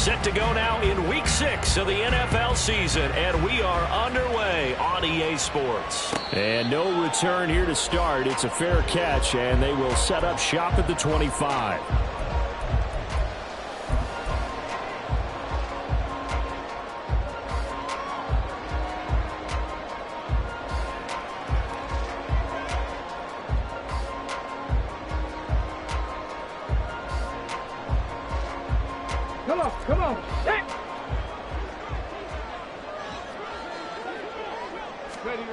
Set to go now in Week 6 of the NFL season, and we are underway on EA Sports. And no return here to start. It's a fair catch, and they will set up shop at the 25. Come on. Hey. Ready?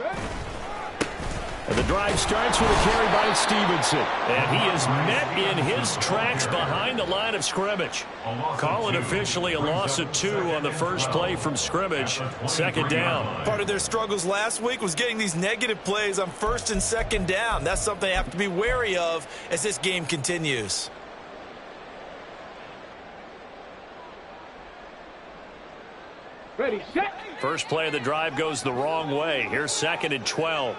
And the drive starts with a carry by Stevenson. And he is met in his tracks behind the line of scrimmage. Call it officially a loss of 2 on the first play from scrimmage. Second down. Part of their struggles last week was getting these negative plays on first and second down. That's something they have to be wary of as this game continues. Ready, set. First play of the drive goes the wrong way. Here's 2nd and 12.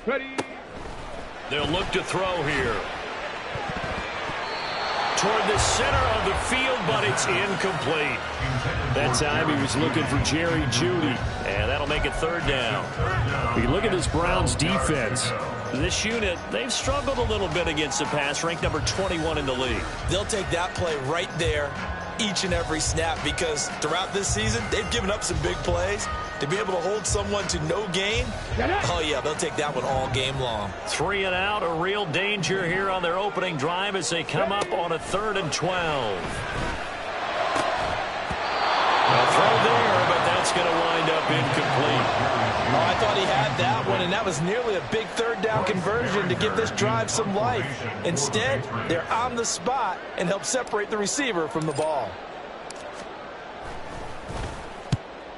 Ready. They'll look to throw here. Toward the center of the field, but it's incomplete. That time he was looking for Jerry Jeudy. And that'll make it 3rd down. You look at this Browns defense. This unit, they've struggled a little bit against the pass, ranked number 21 in the league. They'll take that play right there each and every snap because throughout this season, they've given up some big plays. To be able to hold someone to no gain, oh yeah, they'll take that one all game long. 3 and out, a real danger here on their opening drive as they come up on a 3rd and 12. A throw there, but that's going to wind up incomplete. Oh, I thought he had that one, and that was nearly a big 3rd down conversion to give this drive some life. Instead, they're on the spot and help separate the receiver from the ball.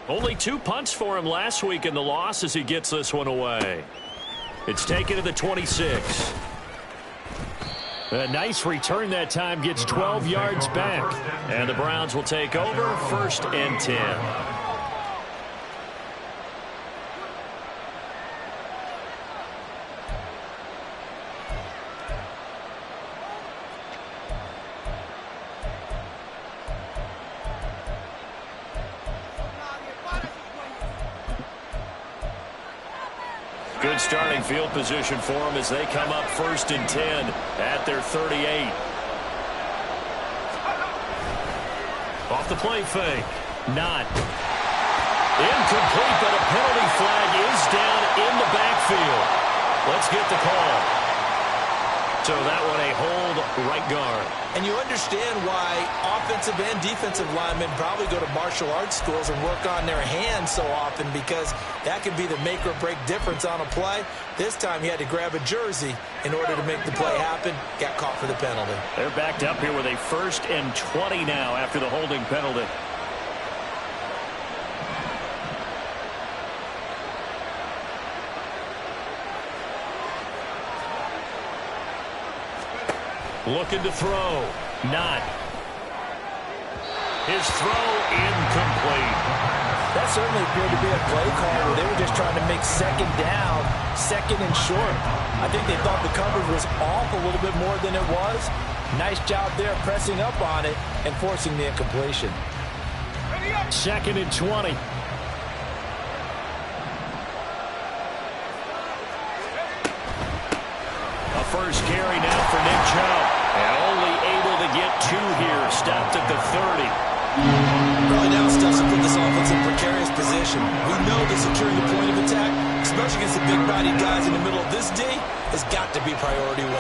Only 2 punts for him last week in the loss as he gets this one away. It's taken to the 26. A nice return that time, gets 12 yards back. And the Browns will take over 1st and 10. Good starting field position for them as they come up 1st and 10 at their 38. Off the play fake. Not. Incomplete, but a penalty flag is down in the backfield. Let's get the call. So that one a hold right guard. And you understand why offensive and defensive linemen probably go to martial arts schools and work on their hands so often, because that can be the make or break difference on a play. This time he had to grab a jersey in order to make the play happen. Got caught for the penalty. They're backed up here with a 1st and 20 now after the holding penalty. Looking to throw. Not. His throw incomplete. That certainly appeared to be a play call where they were just trying to make 2nd down, 2nd and short. I think they thought the coverage was off a little bit more than it was. Nice job there pressing up on it and forcing the incompletion. 2nd and 20. A first carry now for Nick Chubb. And only able to get 2 here. Stopped at the 30. Really now starts to put this offense in precarious position. We know that securing the point of attack, especially against the big-bodied guys in the middle of this D, has got to be priority 1.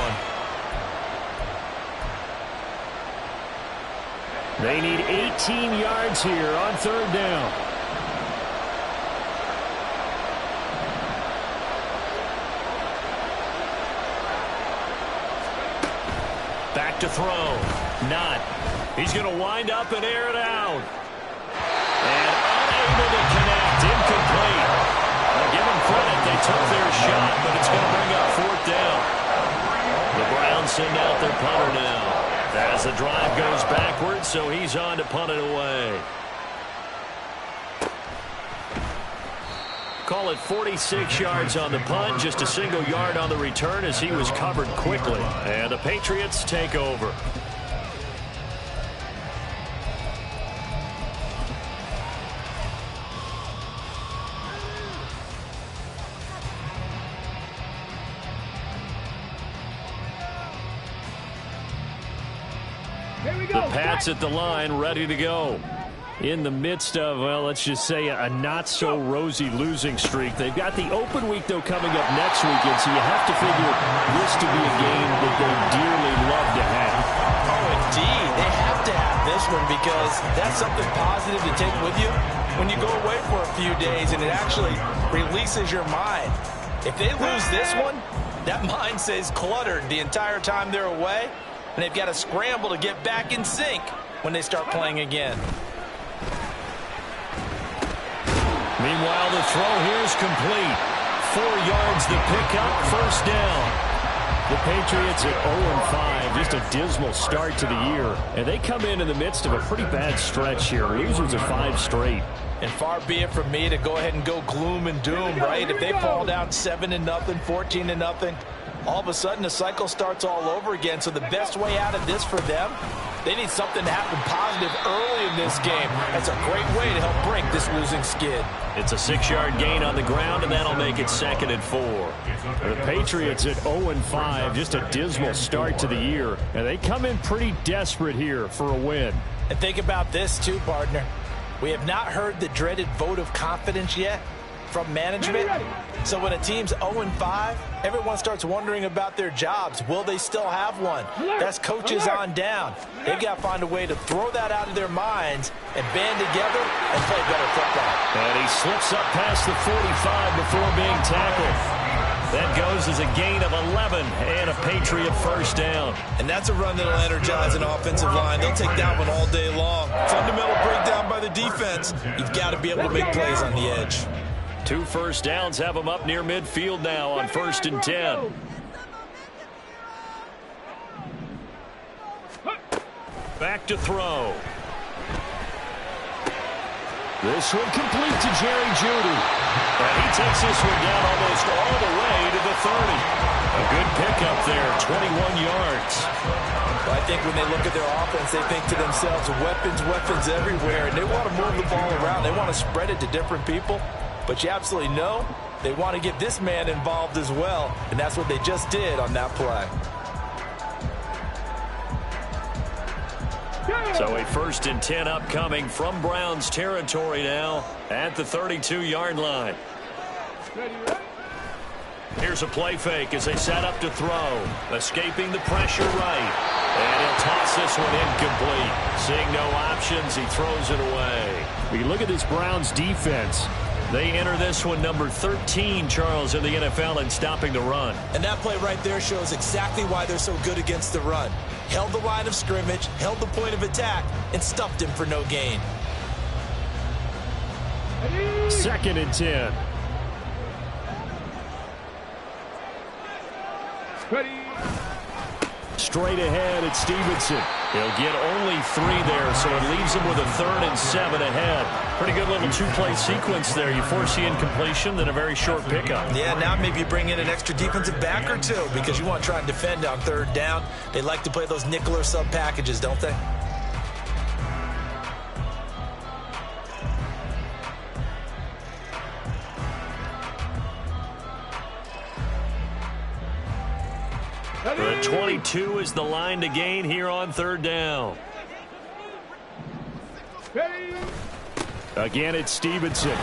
They need 18 yards here on 3rd down. Back to throw. Not. He's going to wind up and air it out. And unable to connect. Incomplete. Now give them credit. They took their shot, but it's going to bring up 4th down. The Browns send out their punter now. As the drive goes backwards, so he's on to punt it away. Call it 46 yards on the punt, just a single yard on the return as he was covered quickly. And the Patriots take over. The Pats at the line, ready to go. In the midst of, well, let's just say a not-so-rosy losing streak. They've got the open week, though, coming up next weekend, so you have to figure this to be a game that they dearly love to have. Oh, indeed. They have to have this one because that's something positive to take with you when you go away for a few days, and it actually releases your mind. If they lose this one, that mind stays cluttered the entire time they're away, and they've got to scramble to get back in sync when they start playing again. Meanwhile, the throw here is complete. 4 yards the pickup, first down. The Patriots at 0-5, just a dismal start to the year. And they come in the midst of a pretty bad stretch here. Losers of 5 straight. And far be it from me to go ahead and go gloom and doom, right? If they fall down 7-0, 14-0, all of a sudden the cycle starts all over again. So the best way out of this for them, they need something to happen positive early in this game. That's a great way to help break this losing skid. It's a 6-yard gain on the ground, and that'll make it 2nd and 4. The Patriots at 0-5, just a dismal start to the year. And they come in pretty desperate here for a win. And think about this too, partner. We have not heard the dreaded vote of confidence yet from management. So when a team's 0-5, everyone starts wondering about their jobs. Will they still have one? That's coaches on down. They've got to find a way to throw that out of their minds and band together and play better football. And he slips up past the 45 before being tackled. That goes as a gain of 11 and a Patriot first down. And that's a run that'll energize an offensive line. They'll take that one all day long. Fundamental breakdown by the defense. You've got to be able to make plays on the edge. 2 first downs have them up near midfield now on 1st and 10. Back to throw. This one complete to Jerry Jeudy. And he takes this one down almost all the way to the 30. A good pickup there, 21 yards. Well, I think when they look at their offense, they think to themselves, weapons everywhere, and they want to move the ball around. They want to spread it to different people. But you absolutely know they want to get this man involved as well, and that's what they just did on that play. So a 1st and 10 upcoming from Browns territory now at the 32-yard line. Here's a play fake as they set up to throw. Escaping the pressure right. And he'll toss this one incomplete. Seeing no options, he throws it away. We look at this Browns defense. They enter this one number 13, Charles, in the NFL in stopping the run. And that play right there shows exactly why they're so good against the run. Held the line of scrimmage, held the point of attack, and stuffed him for no gain. 2nd and 10. Ready. Straight ahead at Stevenson. He'll get only 3 there, so it leaves him with a 3rd and 7 ahead. Pretty good little 2-play sequence there. You force the incompletion, then a very short pickup. Yeah, now maybe you bring in an extra defensive back or 2 because you want to try and defend on 3rd down. They like to play those nickel or sub packages, don't they? The 22 is the line to gain here on 3rd down. Again, it's Stevenson. And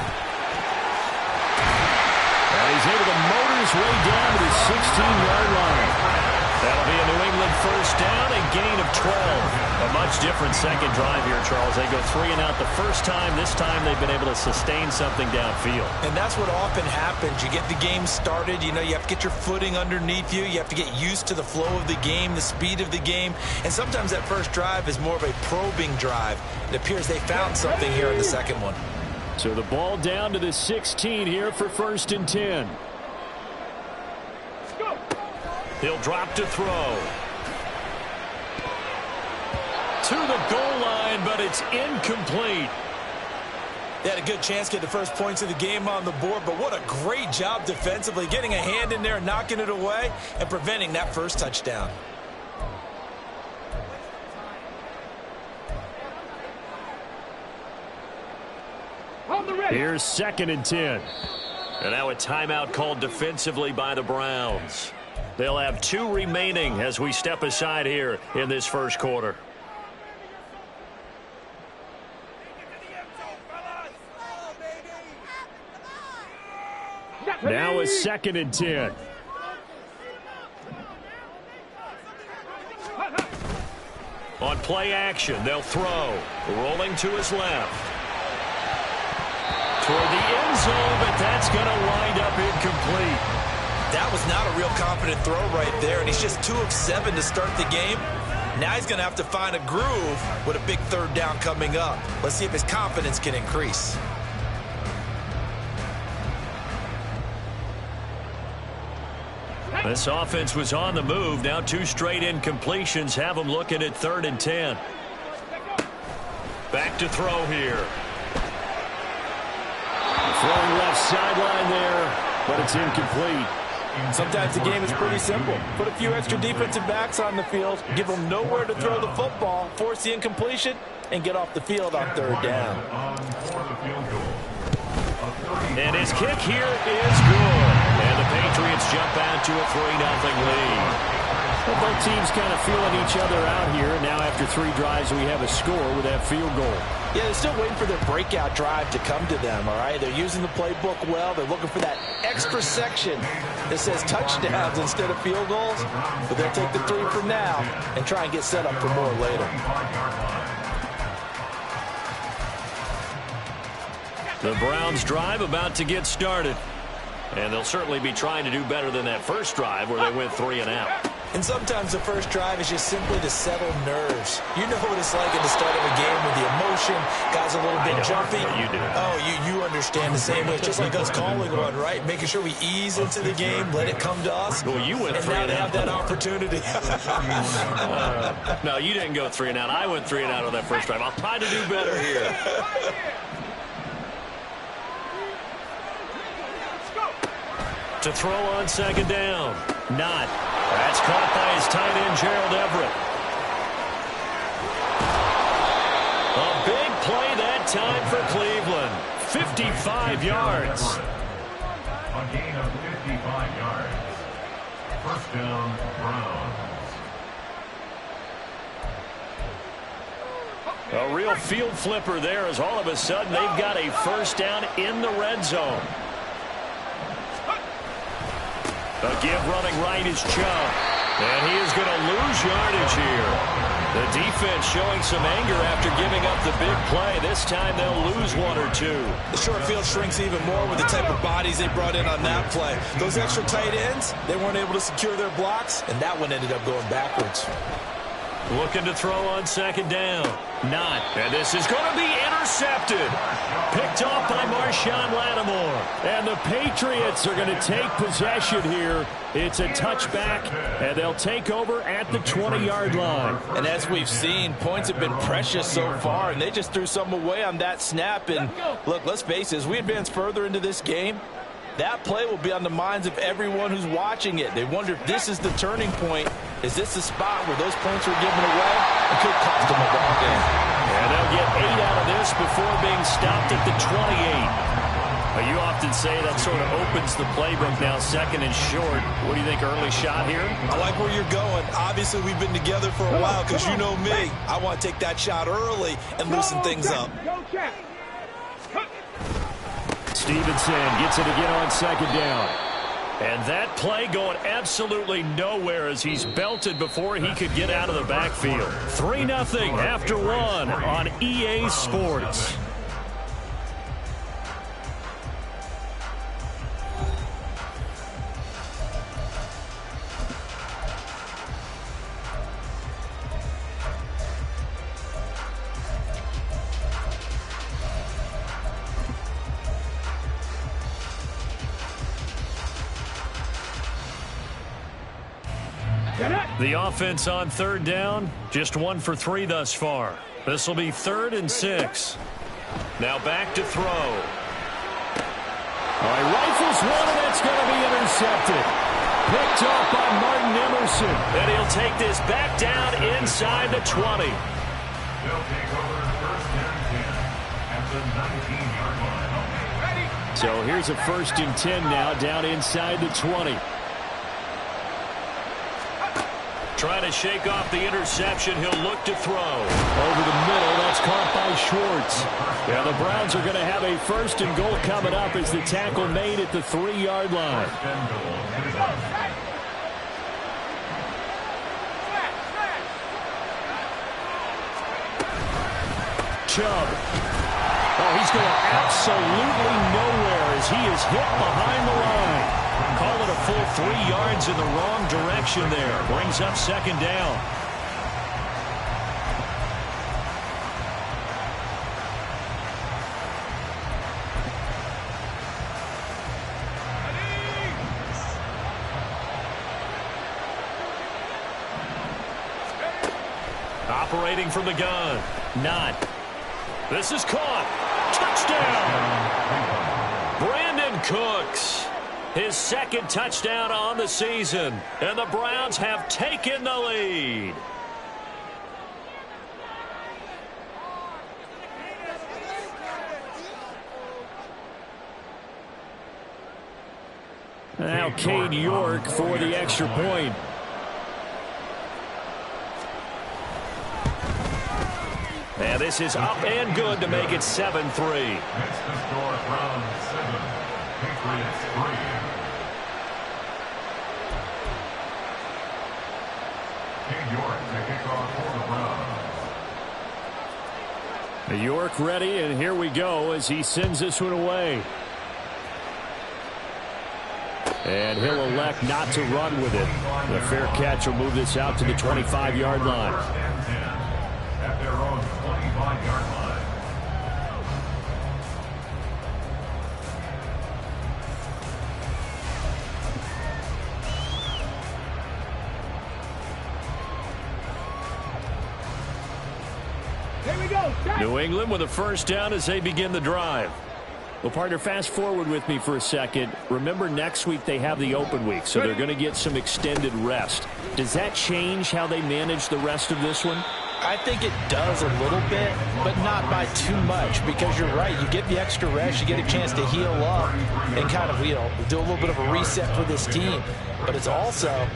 he's able to motor his way down to the 16-yard line. That'll be a New England first down and gain of 12. A much different second drive here, Charles. They go 3 and out the first time. This time they've been able to sustain something downfield. And that's what often happens. You get the game started. You know, you have to get your footing underneath you. You have to get used to the flow of the game, the speed of the game. And sometimes that first drive is more of a probing drive. It appears they found something here in the second one. So the ball down to the 16 here for 1st and 10. He'll drop to throw. To the goal line, but it's incomplete. They had a good chance to get the first points of the game on the board, but what a great job defensively, getting a hand in there and knocking it away and preventing that first touchdown. Here's 2nd and 10. And now a timeout called defensively by the Browns. They'll have 2 remaining as we step aside here in this first quarter. Now a 2nd and 10. On play action, they'll throw. Rolling to his left. Toward the end zone, but that's going to wind up incomplete. That was not a real confident throw right there, and he's just 2 of 7 to start the game. Now he's going to have to find a groove with a big 3rd down coming up. Let's see if his confidence can increase. This offense was on the move. Now 2 straight incompletions have them looking at 3rd and 10. Back to throw here. Throwing left sideline there, but it's incomplete. Sometimes the game is pretty simple. Put a few extra defensive backs on the field, give them nowhere to throw the football, force the incompletion, and get off the field on 3rd down. And his kick here is good. And the Patriots jump out to a 3-0 lead. Well, both teams kind of feeling each other out here. Now after 3 drives, we have a score with that field goal. Yeah, they're still waiting for their breakout drive to come to them, all right? They're using the playbook well. They're looking for that extra section that says touchdowns instead of field goals. But they'll take the 3 for now and try and get set up for more later. The Browns drive about to get started. And they'll certainly be trying to do better than that first drive where they went 3 and out. And sometimes the first drive is just simply to settle nerves. You know what it's like at the start of a game with the emotion, guys a little bit jumpy. You do. Oh, you understand the same way. It's just like us calling one, right? Making sure we ease into the game, let it come to us. Well, you went 3 and now out. They have that opportunity. No, you didn't go 3 and out. I went 3 and out on that first drive. I'll try to do better here. To throw on 2nd down. Not. That's caught by his tight end, Gerald Everett. A big play that time for Cleveland. 55 yards. A gain of 55 yards. First down, Browns. A real field flipper there as all of a sudden they've got a first down in the red zone. A give running right is Chubb. And he is going to lose yardage here. The defense showing some anger after giving up the big play. This time they'll lose 1 or 2. The short field shrinks even more with the type of bodies they brought in on that play. Those extra tight ends, they weren't able to secure their blocks, and that one ended up going backwards. Looking to throw on 2nd down. Not. And this is going to be intercepted. Picked off by Marshawn Lattimore. And the Patriots are going to take possession here. It's a touchback, and they'll take over at the 20-yard line. And as we've seen, points have been precious so far, and they just threw some away on that snap. And look, let's face it, as we advance further into this game, that play will be on the minds of everyone who's watching it. They wonder if this is the turning point. Is this the spot where those points were given away? It could cost them a ball game. And they'll get 8 out of this before being stopped at the 28. You often say that sort of opens the playbook now, 2nd and short. What do you think, early shot here? I like where you're going. Obviously, we've been together for a while because you know me. I want to take that shot early and loosen things up. Stevenson gets it again on 2nd down. And that play going absolutely nowhere as he's belted before he could get out of the backfield. 3-0 after 1 on EA Sports. The offense on 3rd down, just 1 for 3 thus far. This will be 3rd and 6. Now back to throw. All right, rifles one, and that's going to be intercepted. Picked up by Martin Emerson. And he'll take this back down inside the 20. They'll take over first and 10 at the 19-yard line. So here's a 1st and 10 now, down inside the 20. Trying to shake off the interception. He'll look to throw. Over the middle, that's caught by Schwartz. Yeah, the Browns are going to have a 1st and goal coming up as the tackle made at the 3-yard line. Chubb. Oh, he's going absolutely nowhere as he is hit behind the line. Call it a full 3 yards in the wrong direction there. Brings up 2nd down. Operating from the gun. Not. This is caught. Touchdown. Brandon Cooks. His 2nd touchdown on the season. And the Browns have taken the lead. Now Cade York for the extra point. And this is up and good to make it 7-3. That's the score from 7. Patriots 3. Cade York to kick off for the Browns. York ready, and here we go as he sends this one away. And he'll elect not to run with it. The fair catch will move this out to the 25-yard line. First and 10 at their own 25-yard line. Here we go. New England with a 1st down as they begin the drive. Well, partner, fast forward with me for a second. Remember, next week they have the open week, so they're going to get some extended rest. Does that change how they manage the rest of this one? I think it does a little bit, but not by too much, because you're right. You get the extra rest, you get a chance to heal up and kind of, do a little bit of a reset for this team. But it's also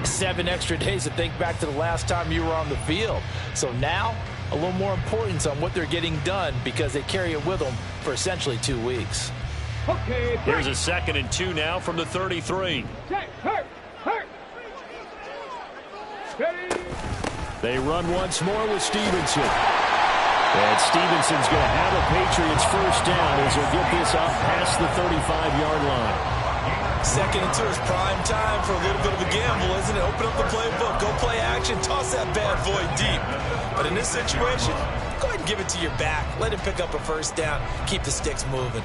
7 extra days to think back to the last time you were on the field. So now, a little more importance on what they're getting done because they carry it with them for essentially 2 weeks. Okay. Here's a 2nd and 2 now from the 33. Check. Hurt. Ready. They run once more with Stevenson. And Stevenson's going to have a Patriots 1st down as he'll get this up past the 35-yard line. 2nd and 2 is prime time for a little bit of a gamble, isn't it? Open up the playbook, go play action, toss that bad boy deep. But in this situation, go ahead and give it to your back. Let him pick up a 1st down, keep the sticks moving.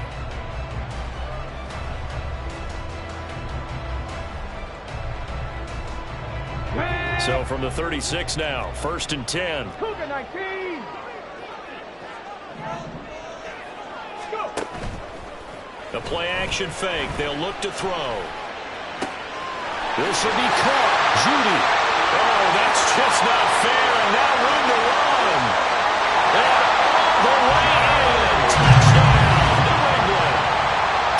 So from the 36 now, 1st and 10. Cougar 19. Go. The play action fake. They'll look to throw. This will be caught. Judy. Oh, that's just not fair. And now room to run. And all the way in. Touchdown, New England.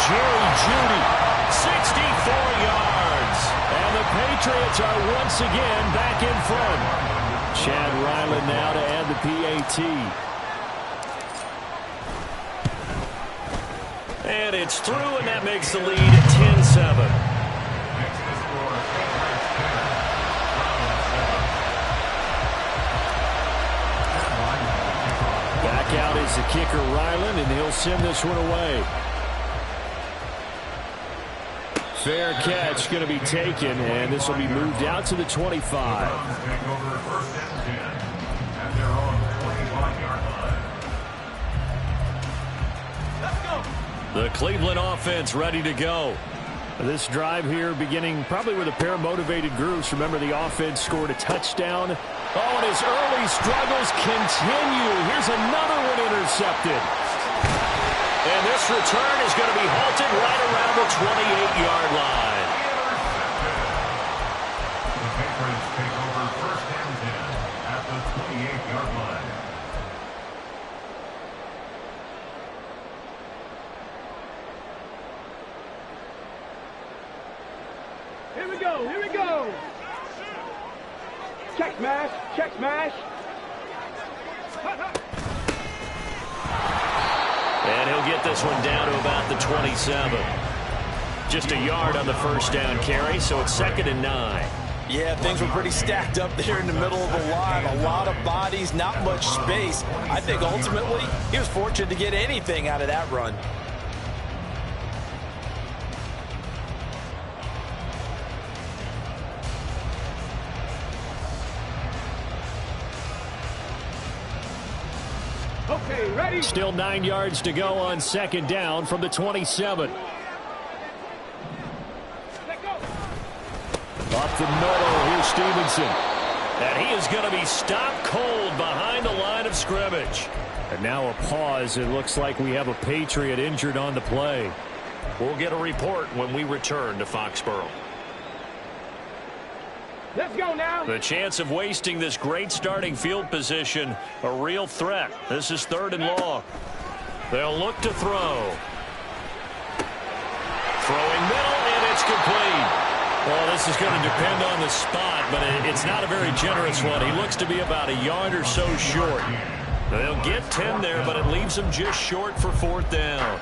Jerry Judy, 64 yards. And the Patriots are once again back in front. Chad Ryland now to add the PAT. And it's through, and that makes the lead 10-7. Back out is the kicker, Ryland, and he'll send this one away. Fair catch going to be taken, and this will be moved out to the 25. The Cleveland offense ready to go. This drive here beginning probably with a pair of motivated groups. Remember, the offense scored a touchdown. Oh, and his early struggles continue. Here's another one intercepted. And this return is going to be halted right around the 28-yard line. The Patriots take over first and 10 at the 28-yard line. Here we go, here we go. Check smash, check smash. And he'll get this one down to about the 27. Just a yard on the first down carry, so it's 2nd and 9. Yeah, things were pretty stacked up there in the middle of the line. A lot of bodies, not much space. I think ultimately he was fortunate to get anything out of that run. Okay, ready? Still 9 yards to go on 2nd down from the 27. Let go. Up the middle, here's Stevenson. And he is going to be stopped cold behind the line of scrimmage. And now a pause. It looks like we have a Patriot injured on the play. We'll get a report when we return to Foxborough. Let's go now. The chance of wasting this great starting field position, a real threat. This is 3rd and long. They'll look to throw. Throwing middle, and it's complete. Well, this is going to depend on the spot, but it's not a very generous one. He looks to be about a yard or so short. They'll get 10 there, but it leaves them just short for 4th down.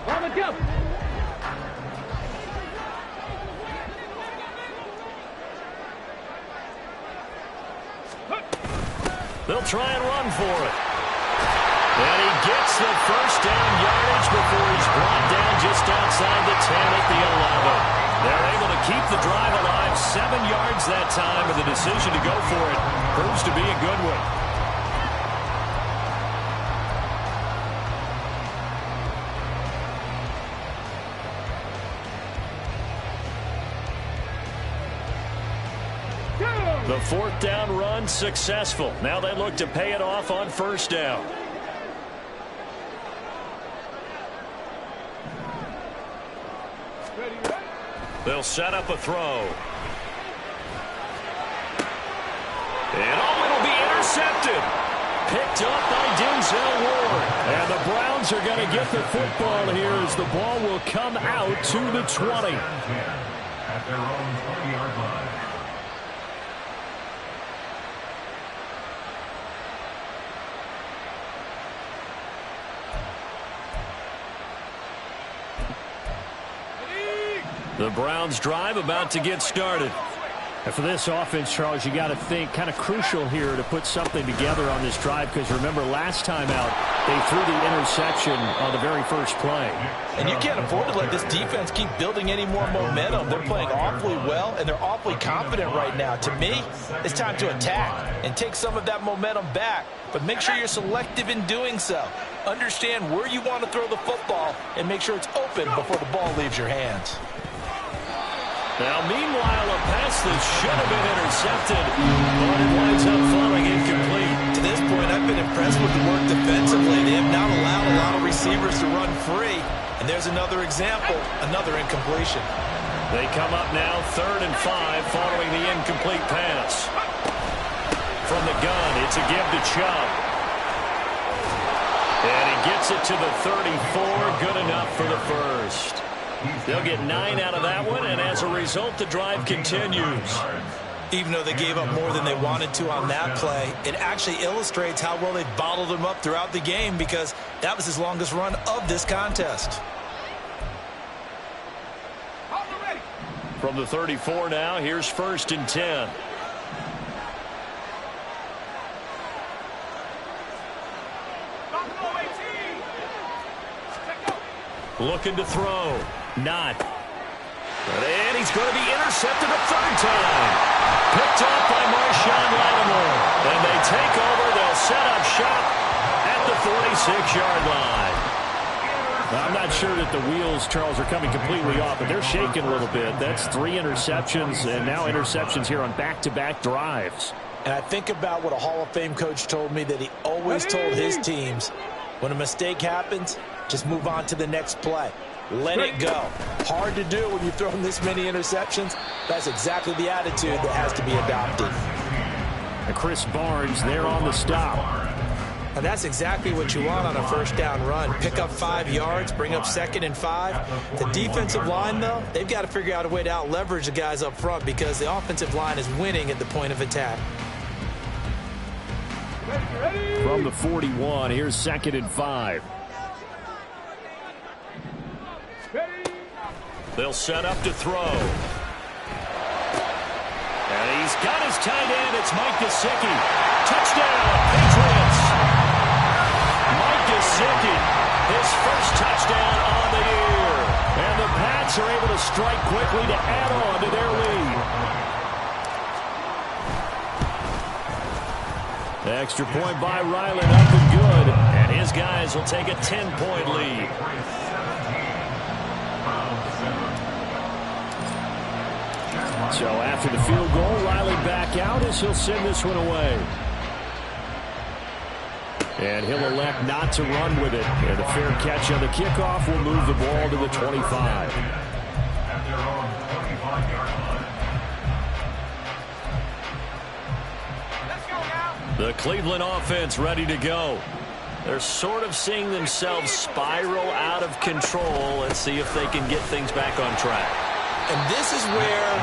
On the jump. They'll try and run for it. And he gets the first down yardage before he's brought down just outside the 10 at the 11. They're able to keep the drive alive, 7 yards that time, and the decision to go for it proves to be a good one. The 4th down run successful. Now they look to pay it off on 1st down. Ready, ready. They'll set up a throw. And it'll be intercepted. Picked up by Denzel Ward. And the Browns are going to get the football here as the ball will come out to the 20. At their own 20-yard line. The Browns drive about to get started. And for this offense, Charles, you got to think kind of crucial here to put something together on this drive, because remember last time out they threw the interception on the very first play. And you can't afford to let this defense keep building any more momentum. They're playing awfully well, and they're awfully confident right now. To me, it's time to attack and take some of that momentum back, but make sure you're selective in doing so. Understand where you want to throw the football and make sure it's open before the ball leaves your hands. Now, meanwhile, a pass that should have been intercepted, but it winds up falling incomplete. To this point, I've been impressed with the work defensively. They have not allowed a lot of receivers to run free. And there's another example, another incompletion. They come up now 3rd and 5 following the incomplete pass. From the gun, it's a give to Chubb. And he gets it to the 34, good enough for the first. They'll get 9 out of that one, and as a result, the drive continues. Even though they gave up more than they wanted to on that play, it actually illustrates how well they bottled them up throughout the game, because that was his longest run of this contest. From the 34 now, here's 1st and 10. Looking to throw. Not. And he's going to be intercepted a 3rd time. Picked up by Marshawn Lattimore. And they take over. They'll set up shop at the 46-yard line. I'm not sure that the wheels, Charles, are coming completely off, but they're shaking a little bit. That's 3 interceptions, and now interceptions here on back-to-back drives. And I think about what a Hall of Fame coach told me, that he always told his teams, when a mistake happens, just move on to the next play. Let it go. Hard to do when you've thrown this many interceptions. That's exactly the attitude that has to be adopted. And Chris Barnes there on the stop. And that's exactly what you want on a first down run. Pick up 5 yards, bring up 2nd and 5. The defensive line, though, they've got to figure out a way to out-leverage the guys up front because the offensive line is winning at the point of attack. From the 41, here's 2nd and 5. They'll set up to throw. And he's got his tight end. It's Mike Gesicki. Touchdown, Patriots. Mike Gesicki, his first touchdown on the year. And the Pats are able to strike quickly to add on to their lead. Extra point by Ryland, up and good. And his guys will take a 10-point lead. So after the field goal, Riley back out as he'll send this one away. And he'll elect not to run with it. And a fair catch on the kickoff will move the ball to the 25. At their own 25-yard line. Let's go now. The Cleveland offense ready to go. They're sort of seeing themselves spiral out of control. Let's see if they can get things back on track. And this is where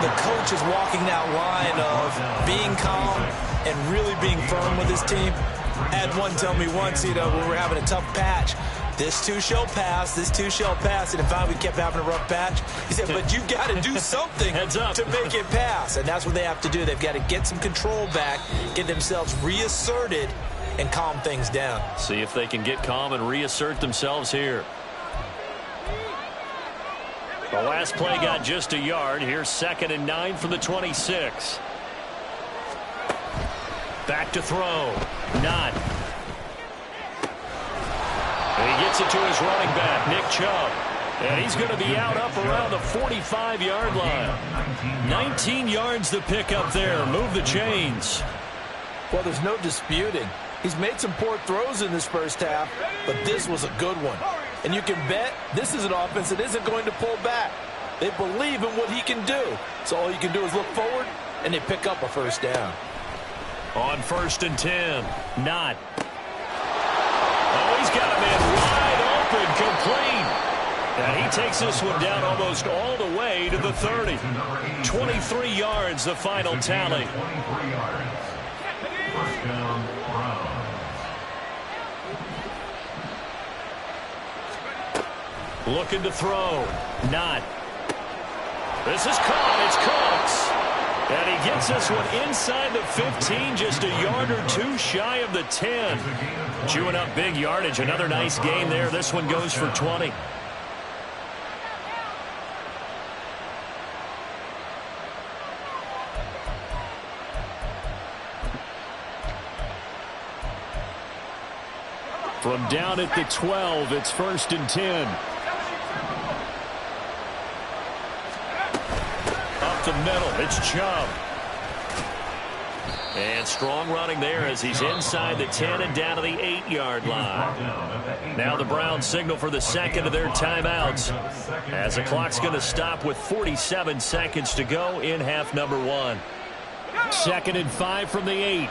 the coach is walking that line of being calm and really being firm with his team. I had one tell me once, when we were having a tough patch, this too shall pass, this too shall pass. And finally we kept having a rough patch. He said, but you've got to do something to make it pass. And that's what they have to do. They've got to get some control back, get themselves reasserted, and calm things down. See if they can get calm and reassert themselves here. The last play got just a yard. Here's 2nd and 9 from the 26. Back to throw. Not. And he gets it to his running back, Nick Chubb. And he's going to be out up around the 45-yard line. 19 yards to pick up there. Move the chains. Well, there's no disputing. He's made some poor throws in this first half, but this was a good one. And you can bet this is an offense that isn't going to pull back. They believe in what he can do. So all you can do is look forward, and they pick up a first down. On 1st and 10. Not. Oh, he's got a man wide open, complete. And he takes this one down almost all the way to the 30. 23 yards, the final tally. 23 yards. First down, Browns. Looking to throw. Not. This is caught. It's Cooks. And he gets this one inside the 15, just a yard or two shy of the 10. Chewing up big yardage. Another nice gain there. This one goes for 20. From down at the 12, it's 1st and 10. Up the middle, it's Chubb. And strong running there as he's inside the 10 and down to the 8-yard line. Now the Browns signal for the second of their timeouts, as the clock's going to stop with 47 seconds to go in half number 1. 2nd and 5 from the 8.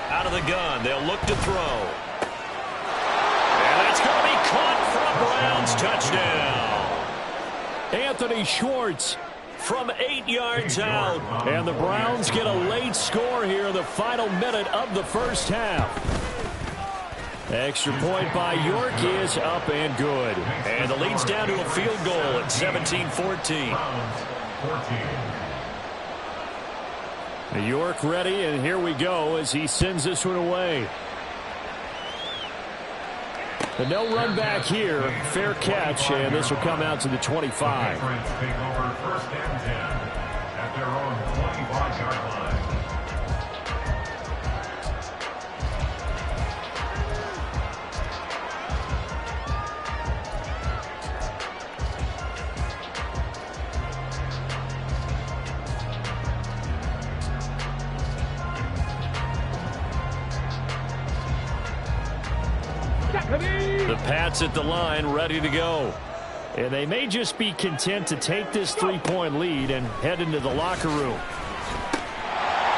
Out of the gun, they'll look to throw. And that's going to be caught for a Browns touchdown. Anthony Schwartz from 8 yards out. And the Browns get a late score here in the final minute of the first half. Extra point by York is up and good. And the lead's down to a field goal at 17-14. York ready, and here we go as he sends this one away. But no run back here. Fair catch, and this will come out to the 25. Take over 1st and 10 at their own 25-yard line. The Pats at the line, ready to go. And they may just be content to take this 3-point lead and head into the locker room.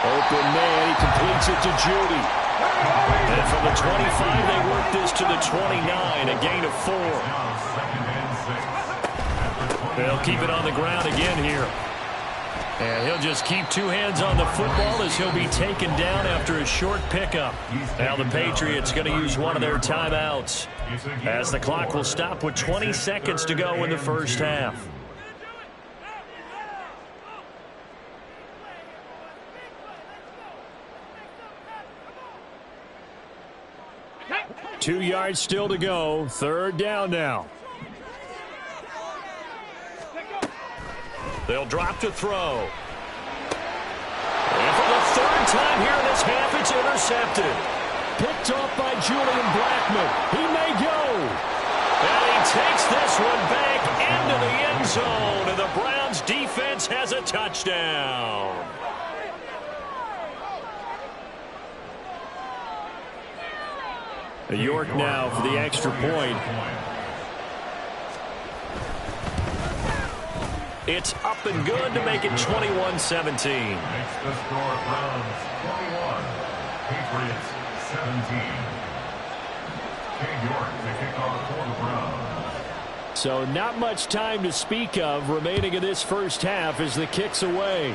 Open man, he completes it to Judy. And from the 25, they work this to the 29, a gain of 4. They'll keep it on the ground again here. And he'll just keep 2 hands on the football as he'll be taken down after a short pickup. Now the Patriots going to use one of their timeouts as the clock will stop with 20 seconds to go in the first half. Two yards still to go. Third down now. They'll drop to throw. And for the 3rd time here in this half, it's intercepted. Picked off by Julian Blackman. He may go. And he takes this one back into the end zone. And the Browns defense has a touchdown. York now for the extra point. It's up and good to make it 21-17. Makes the score Browns 21, Patriots 17. York to kick off for the Browns. So not much time to speak of remaining in this first half as the kick's away.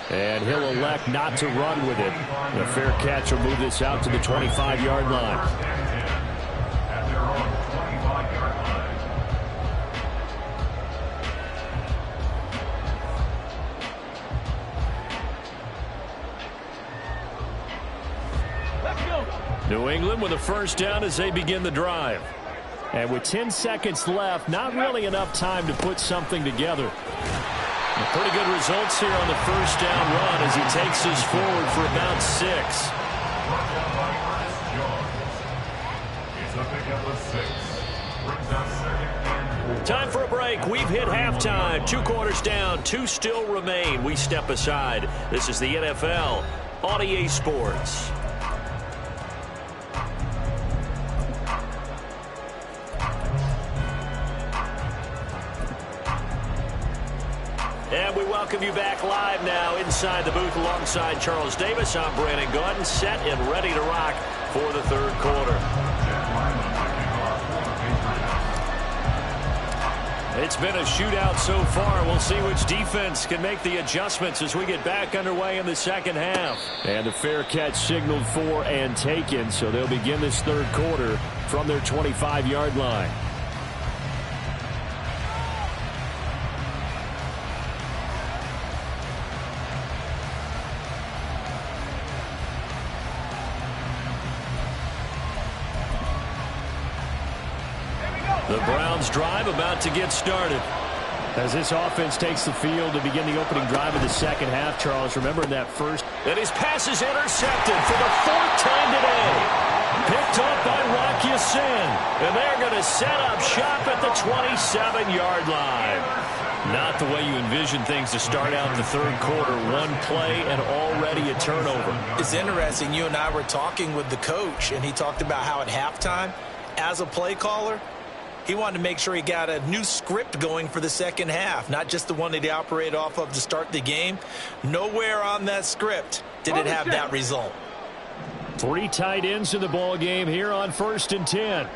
And he'll elect not to run with it. The fair catch will move this out to the 25-yard line. At their own 25-yard line. Let's go. New England with a first down as they begin the drive. And with 10 seconds left, not really enough time to put something together. Pretty good results here on the first down run as he takes this forward for about 6. It's a pickup of 6. Brings up 2nd and 4. Time for a break. We've hit halftime. 2 quarters down. 2 still remain. We step aside. This is the NFL on EA Sports. And we welcome you back live now inside the booth alongside Charles Davis. I'm Brandon Gaudin, set and ready to rock for the 3rd quarter. It's been a shootout so far. We'll see which defense can make the adjustments as we get back underway in the second half. And the fair catch signaled for and taken, so they'll begin this 3rd quarter from their 25-yard line. The Browns drive about to get started. As this offense takes the field to begin the opening drive of the second half, Charles, remember that first. And his pass is intercepted for the 4th time today. Picked up by Rock Ya-Sin. And they're going to set up shop at the 27-yard line. Not the way you envision things to start out the 3rd quarter. 1 play and already a turnover. It's interesting. You and I were talking with the coach, and he talked about how at halftime, as a play caller, he wanted to make sure he got a new script going for the second half, not just the one that he operated off of to start the game. Nowhere on that script did it have that result. 3 tight ends in the ball game here on 1st and 10.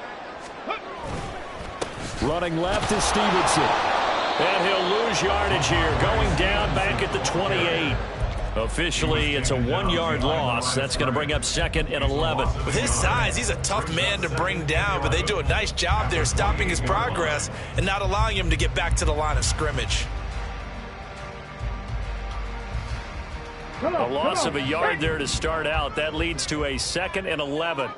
Running left is Stevenson. And he'll lose yardage here, going down back at the 28. Officially, it's a 1-yard loss. That's going to bring up 2nd and 11. With his size, he's a tough man to bring down, but they do a nice job there stopping his progress and not allowing him to get back to the line of scrimmage. A loss of a yard there to start out. That leads to a 2nd and 11.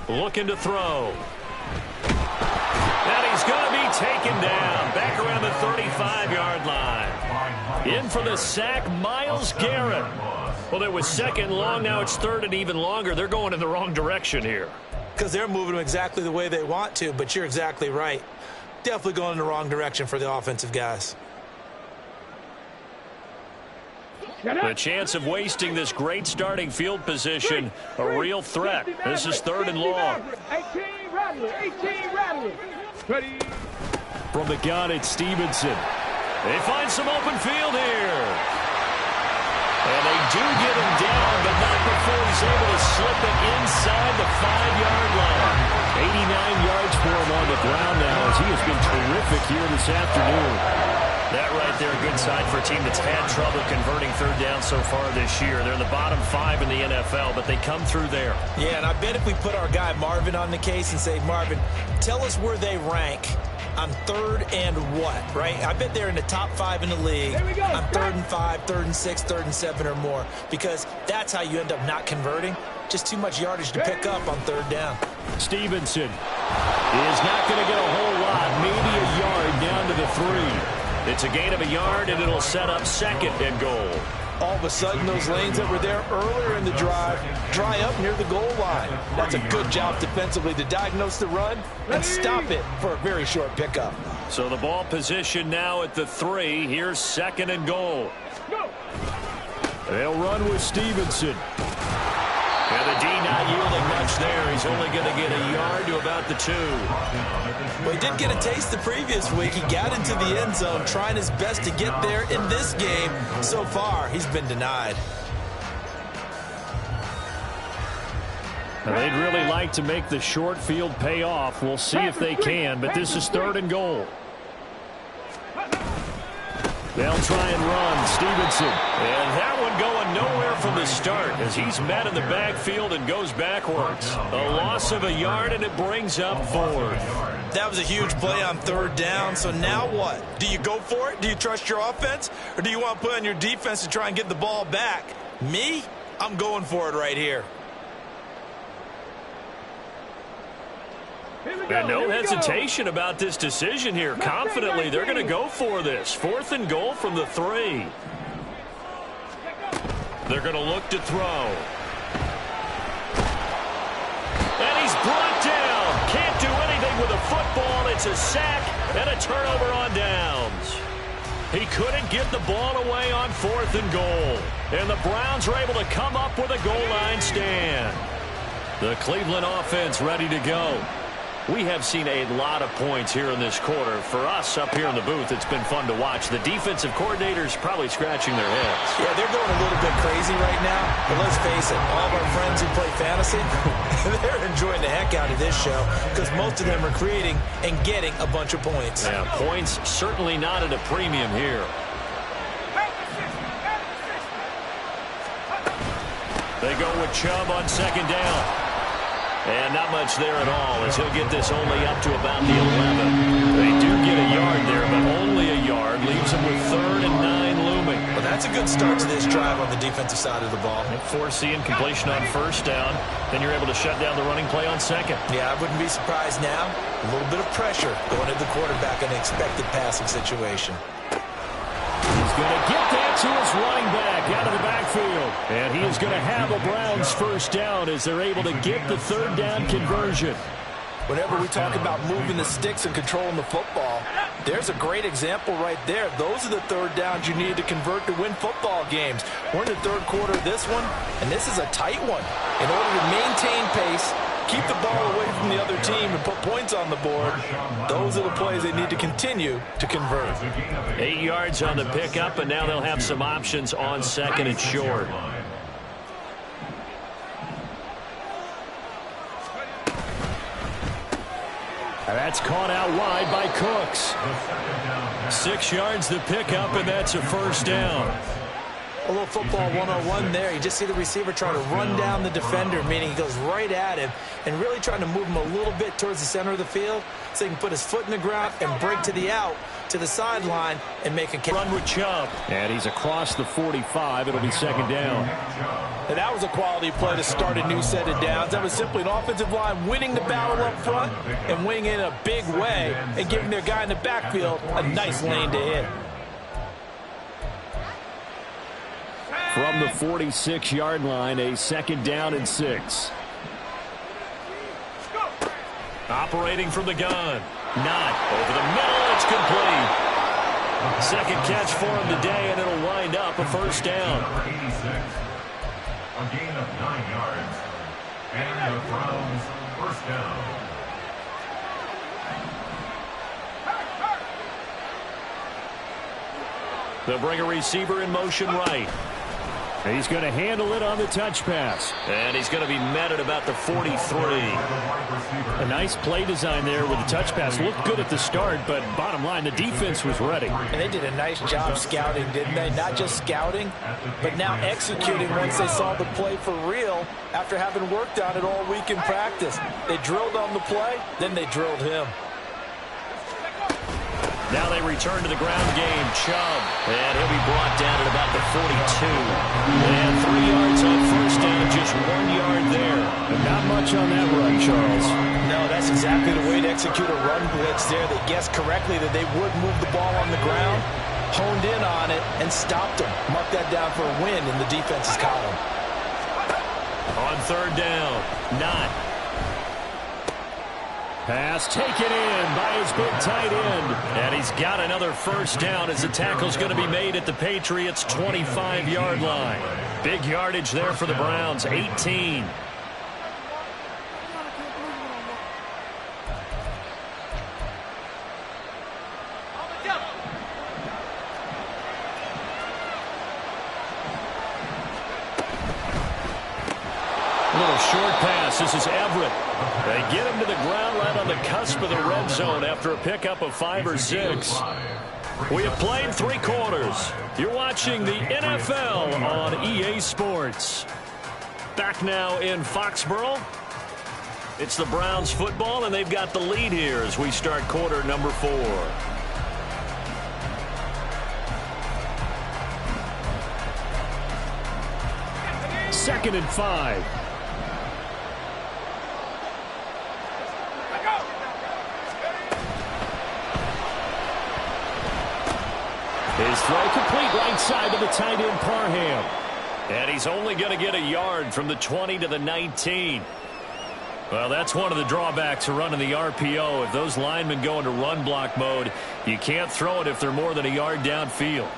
Looking to throw. And he's going to be taken down back around the 35-yard line. In for the sack, Myles Garrett. Well, it was 2nd long. Now it's 3rd and even longer. They're going in the wrong direction here. Because they're moving them exactly the way they want to, but you're exactly right. Definitely going in the wrong direction for the offensive guys. The chance of wasting this great starting field position, a real threat. This is 3rd and long. 18 Rattler. Ready. From the gun, it's Stevenson. They find some open field here. And they do get him down, but not before he's able to slip it inside the 5-yard line. 89 yards for him on the ground now, as he has been terrific here this afternoon. That right there, a good sign for a team that's had trouble converting 3rd down so far this year. They're in the bottom 5 in the NFL, but they come through there. Yeah, and I bet if we put our guy Marvin on the case and say, Marvin, tell us where they rank on 3rd and what, right? I bet they're in the top 5 in the league on 3rd and 5, 3rd and 6, 3rd and 7 or more, because that's how you end up not converting. Just too much yardage to pick up on 3rd down. Stevenson is not going to get a whole lot, maybe a yard down to the 3. It's a gain of a yard, and it'll set up 2nd and goal. All of a sudden, those lanes that were there earlier in the drive dry up near the goal line. That's a good job defensively to diagnose the run and stop it for a very short pickup. So the ball position now at the 3. Here's 2nd and goal. They'll run with Stevenson. And the D not yielding much there. He's only going to get a yard to about the 2. Well, he did get a taste the previous week. He got into the end zone trying his best to get there in this game. So far, he's been denied. They'd really like to make the short field pay off. We'll see if they can, but this is 3rd and goal. They'll try and run. Stevenson. And that one going nowhere from the start as he's met in the backfield and goes backwards. A loss of a yard, and it brings up 4th. That was a huge play on 3rd down. So now what? Do you go for it? Do you trust your offense? Or do you want to put on your defense to try and get the ball back? Me? I'm going for it right here. And no hesitation about this decision here. Confidently, they're going to go for this. 4th and goal from the 3. They're going to look to throw. And he's brought down. Can't do anything with a football. It's a sack and a turnover on downs. He couldn't get the ball away on 4th and goal. And the Browns are able to come up with a goal line stand. The Cleveland offense ready to go. We have seen a lot of points here in this quarter. For us up here in the booth, it's been fun to watch. The defensive coordinators probably scratching their heads. Yeah, they're going a little bit crazy right now. But let's face it, all of our friends who play fantasy, they're enjoying the heck out of this show because most of them are creating and getting a bunch of points. Yeah, points certainly not at a premium here. They go with Chubb on 2nd down. And not much there at all as he'll get this only up to about the 11. They do get a yard there, but only a yard. Leaves them with 3rd and 9 looming. Well, that's a good start to this drive on the defensive side of the ball. Foreseeing completion on 1st down. Then you're able to shut down the running play on 2nd. Yeah, I wouldn't be surprised now. A little bit of pressure going at the quarterback in an expected passing situation. He's going to get that to his running back out of the backfield. And he is going to have a Browns 1st down as they're able to get the 3rd down conversion. Whenever we talk about moving the sticks and controlling the football, there's a great example right there. Those are the 3rd downs you need to convert to win football games. We're in the 3rd quarter of this one, and this is a tight one. In order to maintain pace, keep the ball away from the other team and put points on the board, those are the plays they need to continue to convert. 8 yards on the pickup, and now they'll have some options on 2nd and short. That's caught out wide by Cooks. 6 yards the pickup, and that's a 1st down. A little football 101 there. You just see the receiver trying to run down the defender, meaning he goes right at him and really trying to move him a little bit towards the center of the field so he can put his foot in the ground and break to the out, to the sideline, and make a run with Chubb. And he's across the 45. It'll be 2nd down. And that was a quality play to start a new set of downs. That was simply an offensive line winning the battle up front and winning in a big way and giving their guy in the backfield a nice lane to hit. From the 46-yard line, a 2nd down and 6. Operating from the gun. Not over the middle. It's complete. Second catch for him today, and it'll wind up a first down. Number 86, a gain of 9 yards. And the Browns first down. They'll bring a receiver in motion right. He's going to handle it on the touch pass. And he's going to be met at about the 43. A nice play design there with the touch pass. Looked good at the start, but bottom line, the defense was ready. And they did a nice job scouting, didn't they? Not just scouting, but now executing once they saw the play for real after having worked on it all week in practice. They drilled on the play, then they drilled him. Now they return to the ground game. Chubb. And he'll be brought down at about the 42. And 3 yards on first down, just 1 yard there. And not much on that run, Charles. No, that's exactly the way to execute a run blitz there. They guessed correctly that they would move the ball on the ground, honed in on it, and stopped them. Mark that down for a win in the defense's column. On third down, not. Pass taken in by his big tight end. And he's got another first down as the tackle's going to be made at the Patriots' 25-yard line. Big yardage there for the Browns, 18. A little short pass. This is Everett. They get him to the ground right on the cusp of the red zone after a pickup of 5 or 6. We have played 3 quarters. You're watching the NFL on EA Sports. Back now in Foxborough. It's the Browns football, and they've got the lead here as we start quarter number 4. Second and 5. His throw complete right side to the tight end, Parham. And he's only going to get a yard from the 20 to the 19. Well, that's one of the drawbacks of running the RPO. If those linemen go into run block mode, you can't throw it if they're more than a yard downfield.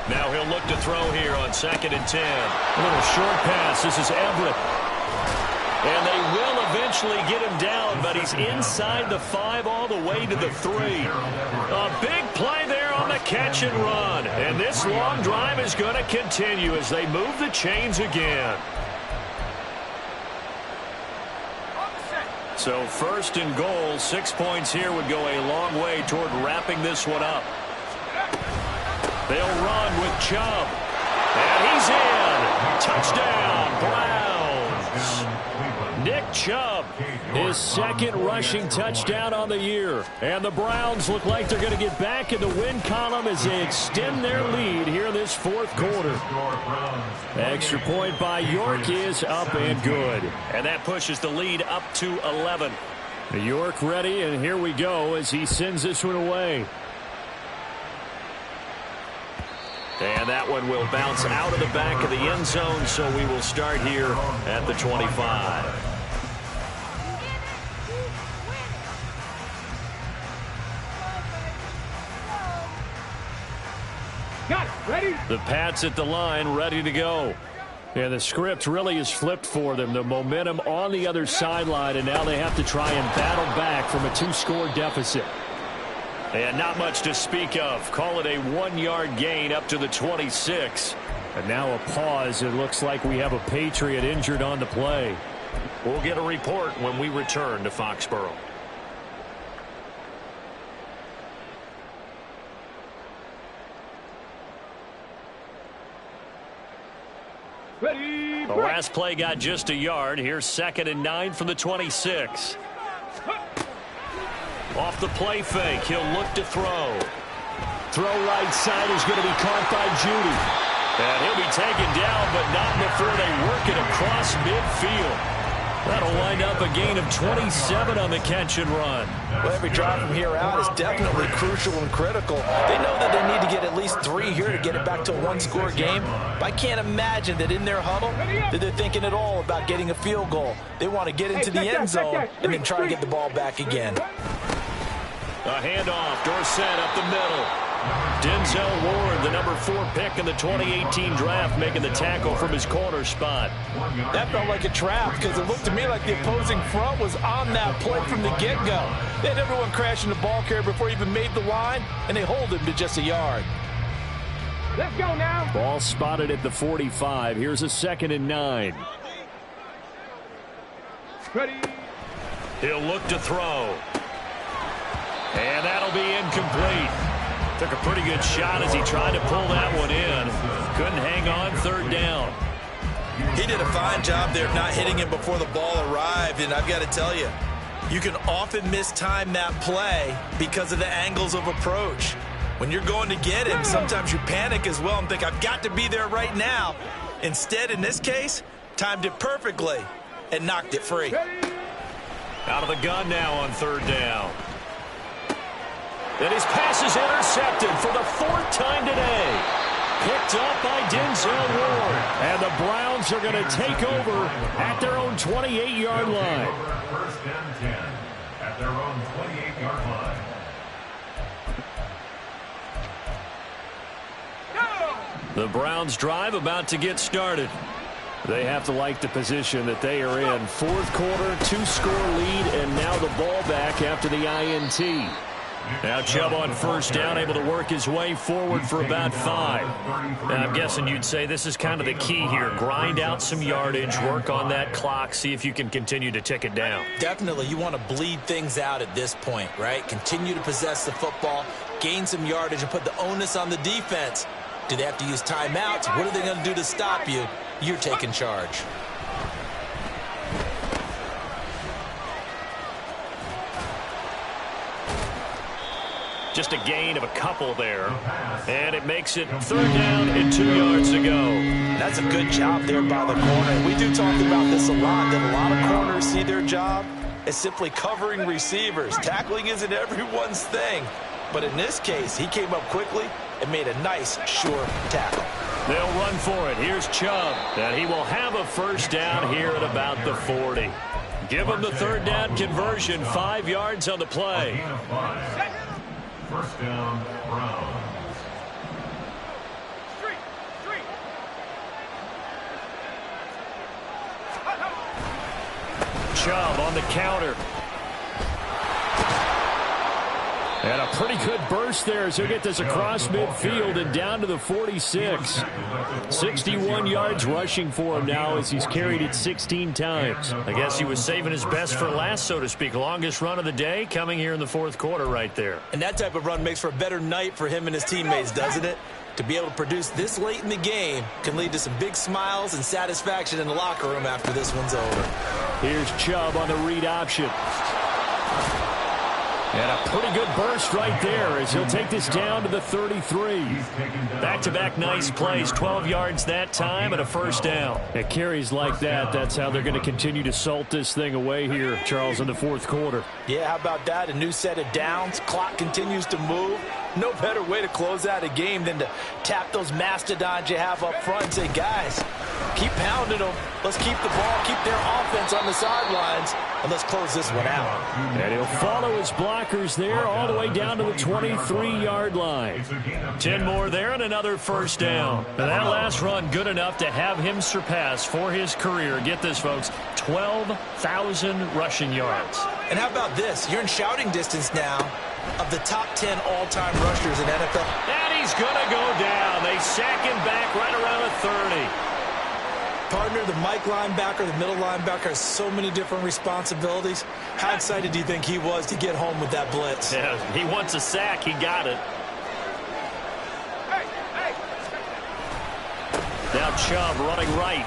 Now he'll look to throw here on 2nd and 10. A little short pass. This is Everett. And they will eventually get him down, but he's inside the 5 all the way to the 3. A big play there on the catch and run. And this long drive is going to continue as they move the chains again. So 1st and goal, 6 points here would go a long way toward wrapping this one up. They'll run with Chubb. And he's in. Touchdown, Browns. Nick Chubb, His second rushing touchdown on the year. And the Browns look like they're going to get back in the win column as they extend their lead here in this 4th quarter. Extra point by York is up and good. And that pushes the lead up to 11. York ready, and here we go as he sends this one away. And that one will bounce out of the back of the end zone, so we will start here at the 25. Got it. Ready? The Pats at the line, ready to go. And the script really is flipped for them. The momentum on the other sideline, and now they have to try and battle back from a 2-score deficit. And not much to speak of. Call it a 1-yard gain up to the 26. And now a pause. It looks like we have a Patriot injured on the play. We'll get a report when we return to Foxborough. Ready? The last play got just a yard. Here's 2nd and 9 from the 26. Off the play fake, he'll look to throw. Throw right side is going to be caught by Judy. And he'll be taken down, but not before they work it across midfield. That'll wind up a gain of 27 on the catch and run. Well, every drive from here out is definitely crucial and critical. They know that they need to get at least 3 here to get it back to a one-score game. But I can't imagine that in their huddle that they're thinking at all about getting a field goal. They want to get into the end zone and then try to get the ball back again. A handoff, Dorsett up the middle. Denzel Ward, the number 4 pick in the 2018 draft, making the tackle from his corner spot. That felt like a trap because it looked to me like the opposing front was on that play from the get-go. They had everyone crashing the ball carrier before he even made the line, and they hold him to just a yard. Let's go now. Ball spotted at the 45. Here's a 2nd and 9. Ready. He'll look to throw. And that'll be incomplete. Took a pretty good shot as he tried to pull that one in. Couldn't hang on 3rd down. He did a fine job there of not hitting him before the ball arrived, and I've got to tell you, you can often mistime that play because of the angles of approach. When you're going to get him, sometimes you panic as well and think, I've got to be there right now. Instead, in this case, timed it perfectly and knocked it free. Out of the gun now on 3rd down. And his pass is intercepted for the 4th time today. Picked up by Denzel Ward. And the Browns are going to take over at their own 28-yard line. 1st and 10 at their own 28-yard line. The Browns drive about to get started. They have to like the position that they are in. 4th quarter, 2-score lead, and now the ball back after the INT. Now Chubb on 1st down, able to work his way forward for about 5. Now I'm guessing you'd say this is kind of the key here. Grind out some yardage, work on that clock, see if you can continue to tick it down. Definitely, you want to bleed things out at this point, right? Continue to possess the football, gain some yardage, and put the onus on the defense. Do they have to use timeouts? What are they going to do to stop you? You're taking charge. Just a gain of a couple there. And it makes it 3rd down and 2 yards to go. That's a good job there by the corner. We do talk about this a lot, that a lot of corners see their job as simply covering receivers. Tackling isn't everyone's thing. But in this case, he came up quickly and made a nice, sure tackle. They'll run for it. Here's Chubb. And he will have a 1st down here at about the 40. Give him the 3rd down conversion. 5 yards on the play. 1st down, Browns. Chubb on the counter. And a pretty good burst there as he'll get this across midfield and down to the 46. 61 yards rushing for him now as he's carried it 16 times. I guess he was saving his best for last, so to speak. Longest run of the day coming here in the 4th quarter right there. And that type of run makes for a better night for him and his teammates, doesn't it? To be able to produce this late in the game can lead to some big smiles and satisfaction in the locker room after this one's over. Here's Chubb on the read option. And a pretty good burst right there as he'll take this down to the 33. Back-to-back nice plays, 12 yards that time and a 1st down. At carries like that, that's how they're going to continue to salt this thing away here, Charles, in the 4th quarter. Yeah, how about that? A new set of downs. Clock continues to move. No better way to close out a game than to tap those mastodons you have up front and say, guys, keep pounding them. Let's keep the ball, keep their offense on the sidelines, and let's close this one out. And he'll follow his blockers there all the way down to the 23-yard line. 10 more there and another 1st down. And that last run good enough to have him surpass for his career, get this, folks, 12,000 rushing yards. And how about this? You're in shouting distance now of the top 10 all-time rushers in NFL. And he's going to go down. They sack him back right around the 30. Partner, the Mike linebacker, the middle linebacker has so many different responsibilities. How excited do you think he was to get home with that blitz? Yeah, he wants a sack. He got it. Now Chubb running right.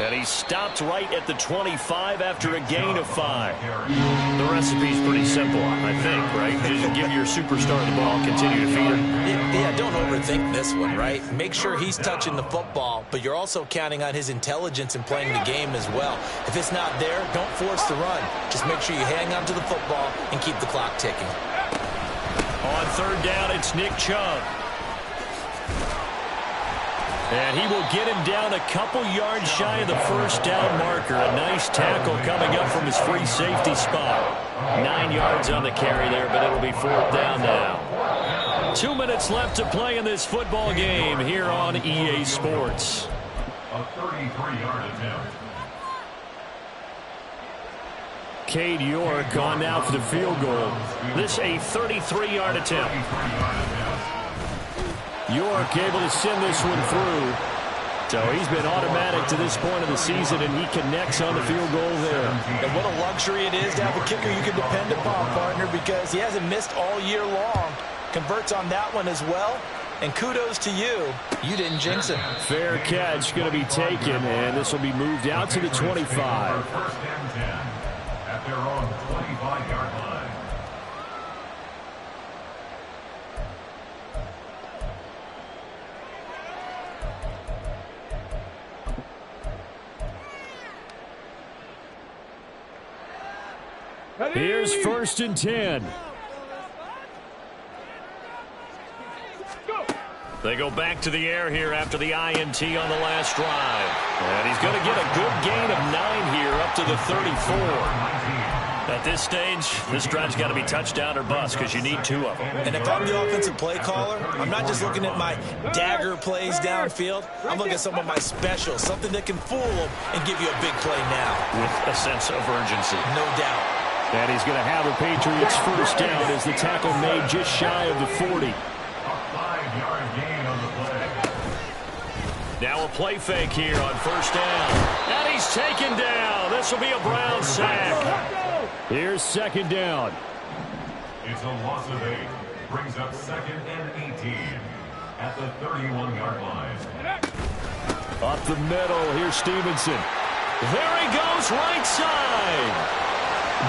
And he stopped right at the 25 after a gain of 5. The recipe's pretty simple, I think, right? Just give your superstar the ball, continue to feed him. Yeah, don't overthink this one, right? Make sure he's touching the football, but you're also counting on his intelligence in playing the game as well. If it's not there, don't force the run. Just make sure you hang on to the football and keep the clock ticking. On third down, it's Nick Chubb. And he will get him down a couple yards shy of the first down marker. A nice tackle coming up from his free safety spot. 9 yards on the carry there, but it'll be fourth down now. 2 minutes left to play in this football game here on EA Sports. A 33-yard attempt. Cade York on now for the field goal. This a 33-yard attempt. York able to send this one through. So he's been automatic to this point of the season, and he connects on the field goal there. And what a luxury it is to have a kicker you can depend upon, partner, because he hasn't missed all year long. Converts on that one as well. And kudos to you. You didn't jinx it. Fair catch going to be taken, and this will be moved out to the 25. First and 10 at their own 25-yard line. Here's first and 10. They go back to the air here after the INT on the last drive. And he's going to get a good gain of 9 here up to the 34. At this stage, this drive's got to be touchdown or bust because you need 2 of them. And if I'm the offensive play caller, I'm not just looking at my dagger plays downfield. I'm looking at some of my specials, something that can fool them and give you a big play now. With a sense of urgency. No doubt. And he's going to have the Patriots first down as the tackle made just shy of the 40. A 5-yard gain on the play. Now a play fake here on first down. And he's taken down. This will be a Brown sack. Here's second down. It's a loss of 8. Brings up second and 18 at the 31-yard line. Up the middle, here's Stevenson. There he goes, right side.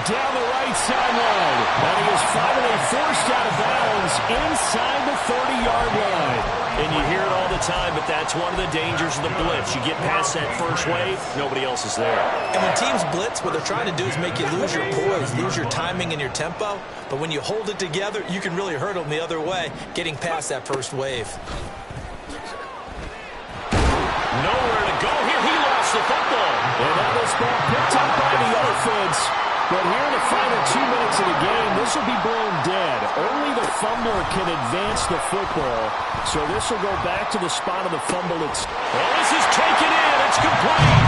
Down the right sideline. And he is finally forced out of bounds inside the 30-yard line. And you hear it all the time, but that's one of the dangers of the blitz. You get past that first wave, nobody else is there. And when teams blitz, what they're trying to do is make you lose your poise, lose your timing and your tempo. But when you hold it together, you can really hurt them the other way, getting past that first wave. Nowhere to go here. He lost the football. And that was ball picked up by the offense. But here in the final 2 minutes of the game, this will be blown dead. Only the fumbler can advance the football. So this will go back to the spot of the fumble. This is taken in. It's complete.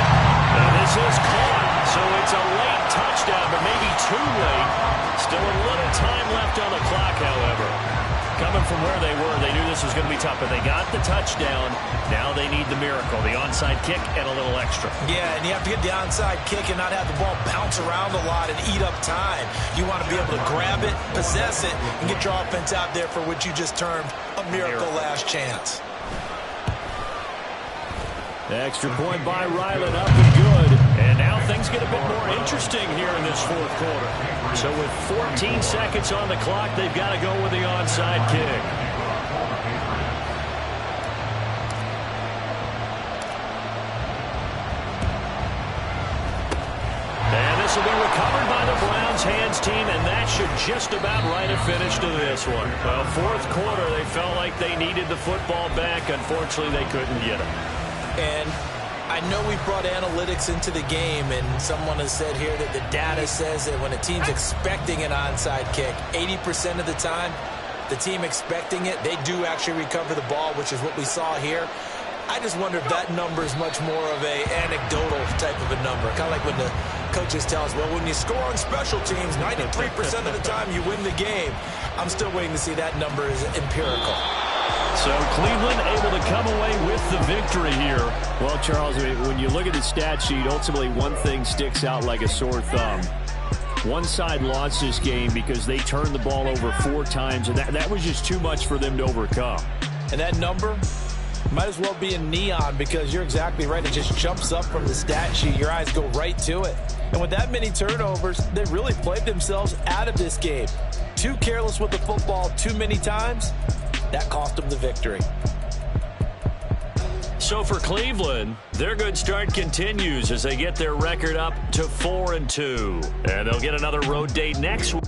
And this is caught. So it's a late touchdown, but maybe too late. Still a little time left on the clock, however. Coming from where they were, they knew this was going to be tough, but they got the touchdown. Now they need the miracle, the onside kick and a little extra. Yeah, and you have to get the onside kick and not have the ball bounce around a lot and eat up time. You want to be able to grab it, possess it, and get your offense out there for what you just termed a miracle last chance. The extra point by Ryland up and good. And now things get a bit more interesting here in this fourth quarter. So with 14 seconds on the clock, they've got to go with the onside kick. And this will be recovered by the Browns hands team, and that should just about write a finish to this one. Well, fourth quarter, they felt like they needed the football back. Unfortunately, they couldn't get it. And I know we brought analytics into the game, and someone has said here that the data says that when a team's expecting an onside kick, 80% of the time, the team expecting it, they do actually recover the ball, which is what we saw here. I just wonder if that number is much more of a anecdotal type of a number. Kind of like when the coaches tell us, well, when you score on special teams, 93% of the time you win the game. I'm still waiting to see that number is empirical. So Cleveland able to come away with the victory here. Well, Charles, when you look at the stat sheet, ultimately one thing sticks out like a sore thumb. One side lost this game because they turned the ball over 4 times, and that was just too much for them to overcome. And that number, Might as well be in neon because you're exactly right. It just jumps up from the stat sheet. Your eyes go right to it. And with that many turnovers, they really played themselves out of this game. Too careless with the football too many times. That cost them the victory. So for Cleveland, their good start continues as they get their record up to 4-2. And they'll get another road date next week.